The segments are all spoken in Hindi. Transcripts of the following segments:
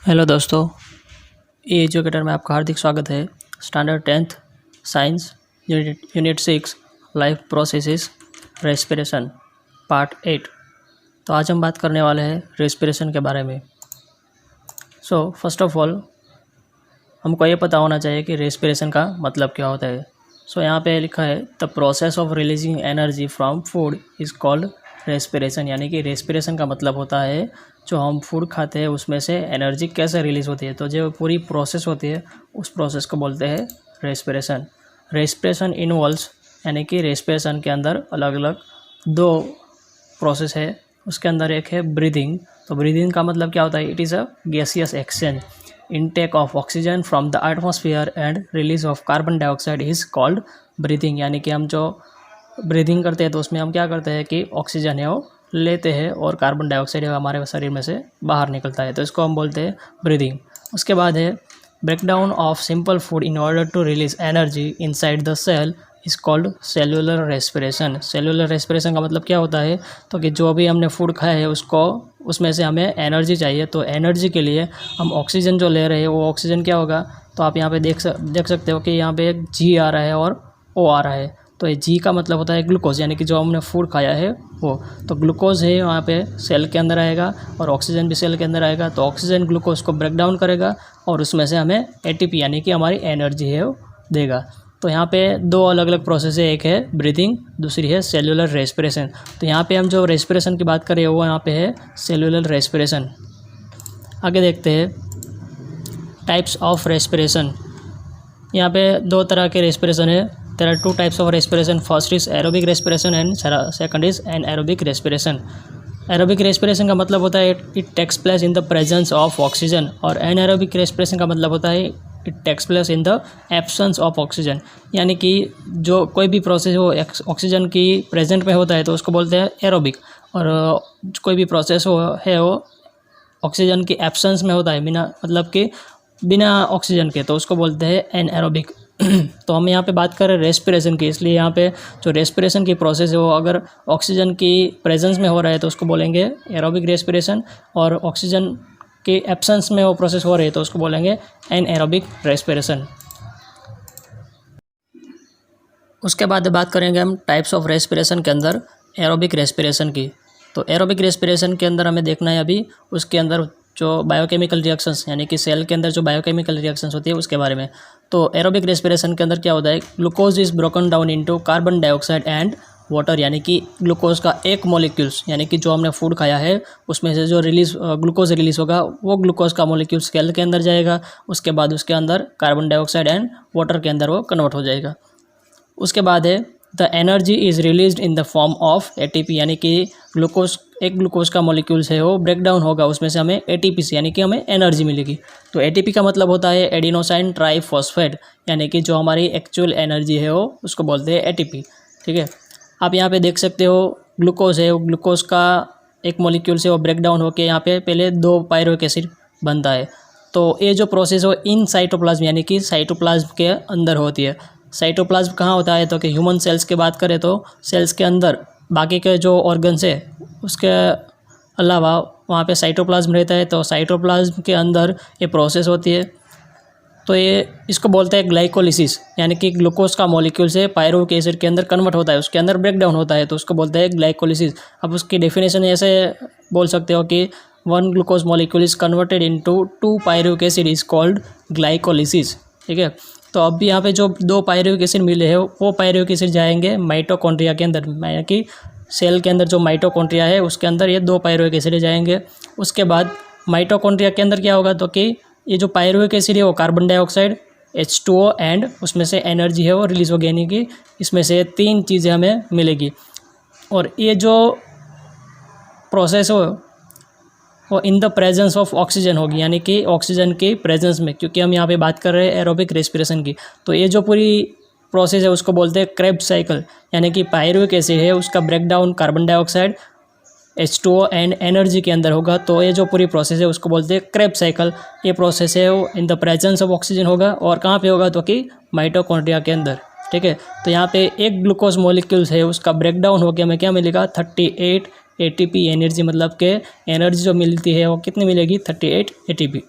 हेलो दोस्तों, ये एजुकेटर में आपका हार्दिक स्वागत है। Standard 10th science unit 6 life processes respiration part 8। तो आज हम बात करने वाले हैं रेस्पिरेशन के बारे में। फर्स्ट ऑफ ऑल हमको ये पता होना चाहिए कि रेस्पिरेशन का मतलब क्या होता है। यहाँ पे लिखा है the process of releasing energy from food is called respiration. यानी कि रेस्पिरेशन का मतलब होता है जो हम फूड खाते हैं उसमें से एनर्जी कैसे रिलीज़ होती है। तो जो पूरी प्रोसेस होती है उस प्रोसेस को बोलते हैं रेस्पिरेशन। रेस्पिरेशन इन्वॉल्व्स यानी कि रेस्पिरेशन के अंदर अलग अलग दो प्रोसेस है। उसके अंदर एक है ब्रीदिंग। तो ब्रीदिंग का मतलब क्या होता है? It is a gaseous exchange. Intake of oxygen from the atmosphere and release of carbon dioxide is called breathing. यानी कि हम जो ब्रीदिंग करते हैं तो उसमें हम क्या करते हैं कि ऑक्सीजन है वो लेते हैं और कार्बन डाइऑक्साइड हमारे शरीर में से बाहर निकलता है, तो इसको हम बोलते हैं ब्रीदिंग। उसके बाद है breakdown of simple food in order to release energy inside the cell is called cellular respiration. Cellular respiration का मतलब क्या होता है? तो कि जो भी हमने फूड खाया है उसको उसमें से हमें एनर्जी चाहिए, तो एनर्जी के लिए हम ऑक्सीजन जो ले रहे हैं वो ऑक्सीजन क्या होगा? तो आप यहाँ पे देख सकते हो कि यहाँ पे एक जी आ रहा है और ओ आ रहा है। तो ये जी का मतलब होता है ग्लूकोज, यानी कि जो हमने फूड खाया है वो। तो ग्लूकोज है वहाँ पे सेल के अंदर आएगा और ऑक्सीजन भी सेल के अंदर आएगा। तो ऑक्सीजन ग्लूकोज को ब्रेक डाउन करेगा और उसमें से हमें एटीपी यानी कि हमारी एनर्जी है वो देगा। तो यहाँ पे दो अलग अलग प्रोसेस है, एक है ब्रीदिंग, दूसरी है सेलुलर रेस्पिरेशन। तो यहाँ पे हम जो रेस्पिरेशन की बात करें वो यहाँ पे है सेलुलर रेस्पिरेशन। आगे देखते हैं टाइप्स ऑफ रेस्पिरेशन। यहाँ पे दो तरह के रेस्पिरेशन है। There are two types of respiration. First is aerobic respiration and second is anaerobic respiration. Aerobic respiration का मतलब होता है it takes place in the presence of oxygen और anaerobic respiration का मतलब होता है it takes place in the absence of oxygen। यानी कि जो कोई भी प्रोसेस हो ऑक्सीजन की प्रेजेंट में होता है तो उसको बोलते हैं एरोबिक, और कोई भी प्रोसेस वो ऑक्सीजन की एब्सेंस में होता है, बिना ऑक्सीजन के, तो उसको बोलते हैं एनएरोबिक। तो हम यहाँ पे बात कर रहे हैं रेस्पिरेशन की, इसलिए यहाँ पे जो रेस्पिरेशन की प्रोसेस है वो अगर ऑक्सीजन की प्रेजेंस में हो रहा है तो उसको बोलेंगे एरोबिक रेस्पिरेशन, और ऑक्सीजन के एब्सेंस में वो प्रोसेस हो रही है तो उसको बोलेंगे एनएरोबिक रेस्पिरेशन। उसके बाद बात करेंगे हम टाइप्स ऑफ रेस्पिरेशन के अंदर एरोबिक रेस्पिरेशन की। तो एरोबिक रेस्पिरेशन के अंदर हमें देखना है अभी उसके अंदर जो बायोकेमिकल रिएक्शंस यानी कि सेल के अंदर जो बायोकेमिकल रिएक्शंस होती है उसके बारे में। तो एरोबिक रेस्पिरेशन के अंदर क्या होता है? Glucose is broken down into carbon dioxide and water. यानी कि ग्लूकोज का एक मॉलिक्यूल्स यानी कि जो हमने फूड खाया है उसमें से जो ग्लूकोज रिलीज होगा वो ग्लूकोज का मॉलिक्यूल सेल के अंदर जाएगा। उसके बाद उसके अंदर कार्बन डाइऑक्साइड एंड वाटर के अंदर वो कन्वर्ट हो जाएगा। उसके बाद है the energy is released in the form of ATP. यानी कि ग्लूकोज का मॉलिक्यूल्स है वो ब्रेक डाउन होगा, उसमें से हमें एटीपी से यानी कि हमें एनर्जी मिलेगी। तो एटीपी का मतलब होता है एडिनोसाइन ट्राइफॉस्फेट, यानी कि जो हमारी एक्चुअल एनर्जी है वो उसको बोलते हैं एटीपी। ठीक है, आप यहाँ पे देख सकते हो ग्लूकोज है, वो ग्लूकोज का एक मॉलिक्यूल से वो ब्रेक डाउन होकर यहाँ पे पहले 2 पायरुविक एसिड बनता है। तो ये जो प्रोसेस हो इन साइटोप्लाज्म यानी कि साइटोप्लाज्म के अंदर होती है। साइटोप्लाज्म कहाँ होता है? तो कि ह्यूमन सेल्स की बात करें तो सेल्स के अंदर, बाकी के जो ऑर्गन्स है उसके अलावा वहाँ पे साइटोप्लाज्म रहता है। तो साइटोप्लाज्म के अंदर ये प्रोसेस होती है। तो ये इसको बोलते हैं ग्लाइकोलिसिस, यानी कि ग्लूकोज का मॉलिक्यूल से पायरुविक एसिड के अंदर कन्वर्ट होता है, उसके अंदर ब्रेक डाउन होता है, तो उसको बोलते हैं ग्लाइकोलिसिस। अब उसकी डेफिनेशन ऐसे बोल सकते हो कि 1 glucose molecule is converted into 2 pyruvic acid is called glycolysis. ठीक है, तो अब यहाँ पे जो 2 पायरुविक एसिड मिले हैं वो पायरुविक एसिड जाएंगे माइटोकॉन्ड्रिया के अंदर, यानी कि सेल के अंदर जो माइटोकॉन्ड्रिया है उसके अंदर ये 2 पायरुविक एसिड जाएंगे। उसके बाद माइटोकॉन्ड्रिया के अंदर क्या होगा? तो कि ये जो पायरुविक एसिड है वो कार्बन डाइऑक्साइड H2O एंड उसमें से एनर्जी है वो रिलीज़ होगी, यानी कि इसमें से 3 चीज़ें हमें मिलेगी। और ये जो प्रोसेस हो वो इन द प्रेजेंस ऑफ ऑक्सीजन होगी, यानी कि ऑक्सीजन के प्रेजेंस में, क्योंकि हम यहाँ पे बात कर रहे हैं एरोबिक रेस्पिरेशन की। तो ये जो पूरी प्रोसेस है उसको बोलते हैं क्रेब्स साइकिल, यानी कि पायरुविक एसिड है उसका break down carbon dioxide H2O and energy के अंदर होगा। तो ये जो पूरी प्रोसेस है उसको बोलते हैं क्रेब्स साइकिल। ये प्रोसेस है वो इन द प्रेजेंस ऑफ ऑक्सीजन होगा, और कहाँ पे होगा? तो कि माइटोकॉन्ड्रिया के अंदर। ठीक है, तो यहाँ पे एक ग्लूकोज मॉलिक्यूल्स है उसका ब्रेक डाउन हो गया, हमें क्या मिलेगा? 38 ATP एनर्जी, मतलब कि एनर्जी जो मिलती है वो कितनी मिलेगी, 38 ATP।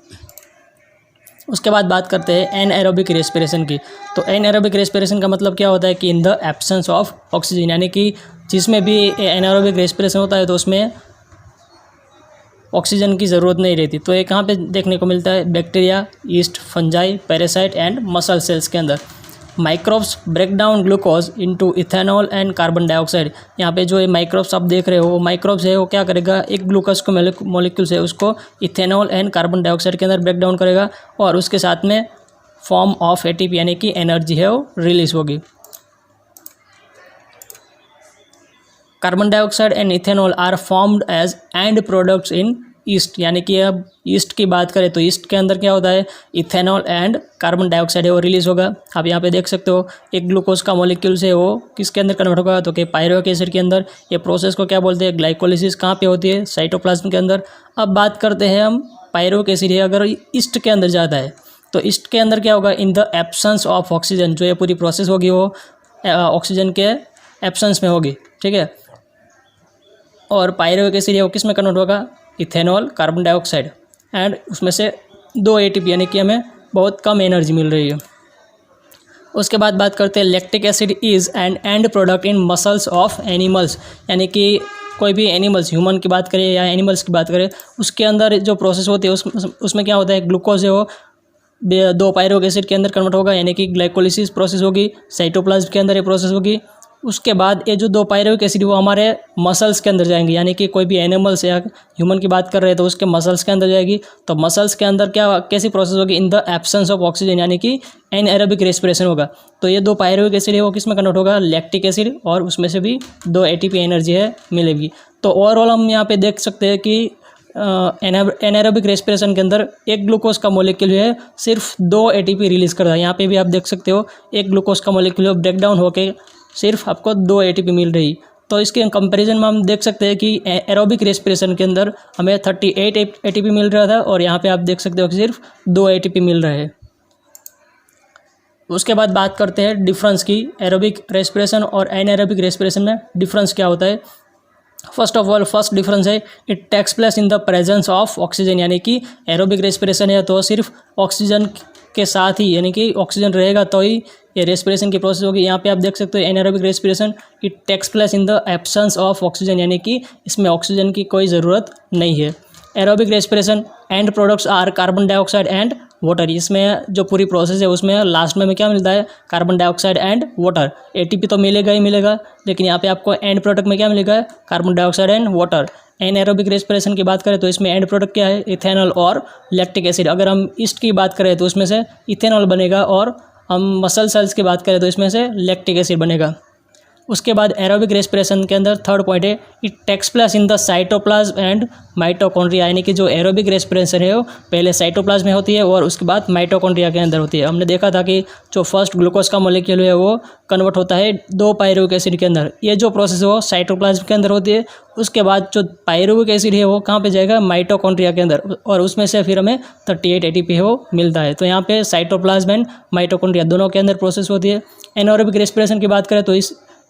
उसके बाद बात करते हैं एनएरोबिक रेस्पिरेशन की। तो एनएरोबिक रेस्पिरेशन का मतलब क्या होता है कि इन द एब्सेंस ऑफ ऑक्सीजन, यानी कि जिसमें भी एनएरोबिक रेस्पिरेशन होता है तो उसमें ऑक्सीजन की ज़रूरत नहीं रहती। तो ये कहाँ पे देखने को मिलता है, bacteria, yeast, fungi, parasite and muscle cells के अंदर। Microbes break down glucose into ethanol and carbon dioxide. यहाँ पे जो ये माइक्रोब्स आप देख रहे हो, वो माइक्रोब्स है वो क्या करेगा, एक ग्लूकोज को मॉलिक्यूल्स है उसको इथेनॉल एंड कार्बन डाइऑक्साइड के अंदर ब्रेक डाउन करेगा और उसके साथ में फॉर्म ऑफ ATP यानी कि एनर्जी है वो रिलीज होगी। Carbon dioxide and ethanol are formed as end products in yeast, यानी कि अब ईस्ट की बात करें तो ईस्ट के अंदर क्या होता है, इथेनॉल एंड कार्बन डाइऑक्साइड है वो रिलीज होगा। आप यहाँ पे देख सकते हो एक ग्लूकोज का मॉलिक्यूल्स है वो किसके अंदर कन्वर्ट होगा, तो कि पायरुविक एसिड के अंदर। ये प्रोसेस को क्या बोलते हैं, ग्लाइकोलिसिस। कहाँ पे होती है, साइटोप्लाज्म के अंदर। अब बात करते हैं हम पायरुविक एसिड है अगर ईस्ट के अंदर जाता है तो ईस्ट के अंदर क्या होगा, इन द एब्सेंस ऑफ ऑक्सीजन। जो ये पूरी प्रोसेस होगी वो ऑक्सीजन के एब्सेंस में होगी, ठीक है। और पायरुविक एसिड है वो किस में कन्वर्ट होगा, इथेनॉल, कार्बन डाइऑक्साइड एंड उसमें से 2 ATP, यानी कि हमें बहुत कम एनर्जी मिल रही है। उसके बाद बात करते हैं lactic acid is an and product in muscles of animals, यानी कि कोई भी एनिमल्स, ह्यूमन की बात करें या एनिमल्स की बात करें, उसके अंदर जो प्रोसेस होती है उसमें क्या होता है, ग्लूकोज है वो 2 पायरुविक एसिड के अंदर कन्वर्ट होगा, यानी कि ग्लाइकोलिसिस प्रोसेस होगी, साइटोप्लाज्म के अंदर ये प्रोसेस होगी। उसके बाद ये जो 2 पायरुविक एसिड वो हमारे मसल्स के अंदर जाएंगे, यानी कि कोई भी एनिमल्स या ह्यूमन की बात कर रहे हैं तो उसके मसल्स के अंदर जाएगी। तो मसल्स के अंदर क्या कैसी प्रोसेस होगी, इन द एब्सेंस ऑफ ऑक्सीजन, यानी कि एनएरोबिक रेस्पिरेशन होगा। तो ये 2 पायरुविक एसिड है वो किस में कन्वर्ट होगा, लैक्टिक एसिड, और उसमें से भी 2 ATP एनर्जी है मिलेगी। तो ओवरऑल हम यहाँ पे देख सकते हैं कि एनारोबिक रेस्पिरेशन के अंदर एक ग्लूकोज का मॉलिक्यूल है सिर्फ 2 ATP रिलीज करता है। यहाँ पे भी आप देख सकते हो एक ग्लूकोज का मॉलिक्यूल ब्रेक डाउन होकर सिर्फ आपको 2 ATP मिल रही। तो इसके कंपैरिजन में हम देख सकते हैं कि एरोबिक रेस्पिरेशन के अंदर हमें 38 ATP मिल रहा था और यहाँ पे आप देख सकते हो कि सिर्फ 2 ATP मिल रहे हैं। उसके बाद बात करते हैं डिफरेंस की, एरोबिक रेस्पिरेशन और एनारोबिक रेस्पिरेशन में डिफरेंस क्या होता है। First of all, first difference है it takes place in the presence of oxygen, यानी कि एरोबिक रेस्पिरेशन है तो सिर्फ ऑक्सीजन के साथ ही, यानी कि ऑक्सीजन रहेगा तो ही ये रेस्पिरेशन की प्रोसेस होगी। यहाँ पे आप देख सकते हो anaerobic respiration it takes place in the absence of oxygen, यानी कि इसमें ऑक्सीजन की कोई ज़रूरत नहीं है। Aerobic respiration end products are carbon dioxide and water. इसमें जो पूरी प्रोसेस है उसमें लास्ट में हमें क्या मिलता है, carbon dioxide and water. ATP तो मिलेगा ही मिलेगा, लेकिन यहाँ पे आपको एंड प्रोडक्ट में क्या मिलेगा, carbon dioxide and water. Anaerobic respiration की बात करें तो इसमें एंड प्रोडक्ट क्या है, इथेनॉल और लैक्टिक एसिड। अगर हम ईस्ट की बात करें तो उसमें से इथेनॉल बनेगा और हम मसल सेल्स की बात करें तो इसमें से लैक्टिक एसिड बनेगा। उसके बाद एरोबिक रेस्पिरेशन के अंदर थर्ड पॉइंट है it takes place in the cytoplasm and mitochondria, यानी कि जो एरोबिक रेस्पिरेशन है वो पहले साइटोप्लाज्म में होती है और उसके बाद माइटोकॉन्ड्रिया के अंदर होती है। हमने देखा था कि जो फर्स्ट ग्लूकोज का मॉलिक्यूल है वो कन्वर्ट होता है 2 पायरुविक एसिड के अंदर। ये जो प्रोसेस है वो साइटोप्लाज्म के अंदर होती है। उसके बाद जो पायरुविक एसिड है वो कहाँ पे जाएगा, माइटोकॉन्ड्रिया के अंदर, और उसमें से फिर हमें 38 ATP है वो मिलता है। तो यहाँ पे साइटोप्लाज्म एंड माइटोकॉन्ड्रिया दोनों के अंदर प्रोसेस होती है। एनारोबिक रेस्पिरेशन की बात करें तो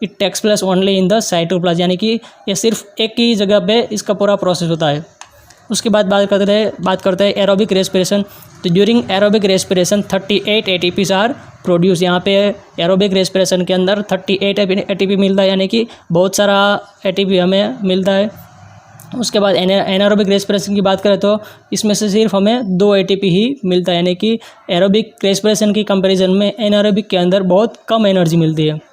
it takes place only in the cytoplasm, यानी कि ये सिर्फ एक ही जगह पे इसका पूरा प्रोसेस होता है। उसके बाद बात करते हैं एरोबिक रेस्पिरेशन। तो during aerobic respiration 38 ATPs are produce. यहाँ पे एरोबिक रेस्पिरेशन के अंदर 38 ATP मिलता है, यानी कि बहुत सारा ATP हमें मिलता है। उसके बाद एनारोबिक रेस्पिरेशन की बात करें तो इसमें से सिर्फ हमें 2 ATP ही मिलता है, यानी कि एरोबिक रेस्पिरेशन की कंपैरिजन में एनारोबिक के अंदर बहुत कम एनर्जी मिलती है।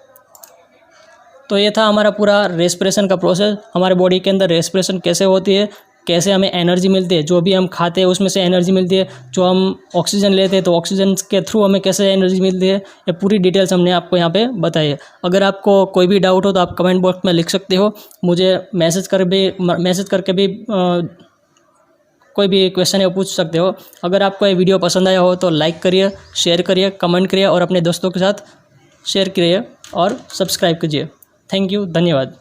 तो ये था हमारा पूरा रेस्पिरेशन का प्रोसेस। हमारे बॉडी के अंदर रेस्पिरेशन कैसे होती है, कैसे हमें एनर्जी मिलती है, जो भी हम खाते हैं उसमें से एनर्जी मिलती है, जो हम ऑक्सीजन लेते हैं तो ऑक्सीजन के थ्रू हमें कैसे एनर्जी मिलती है, ये पूरी डिटेल्स हमने आपको यहाँ पे बताई है। अगर आपको कोई भी डाउट हो तो आप कमेंट बॉक्स में लिख सकते हो, मुझे मैसेज करके भी कोई भी क्वेश्चन है वो पूछ सकते हो। अगर आपको ये वीडियो पसंद आया हो तो लाइक करिए, शेयर करिए, कमेंट करिए और अपने दोस्तों के साथ शेयर करिए और सब्सक्राइब कीजिए। थैंक यू, धन्यवाद।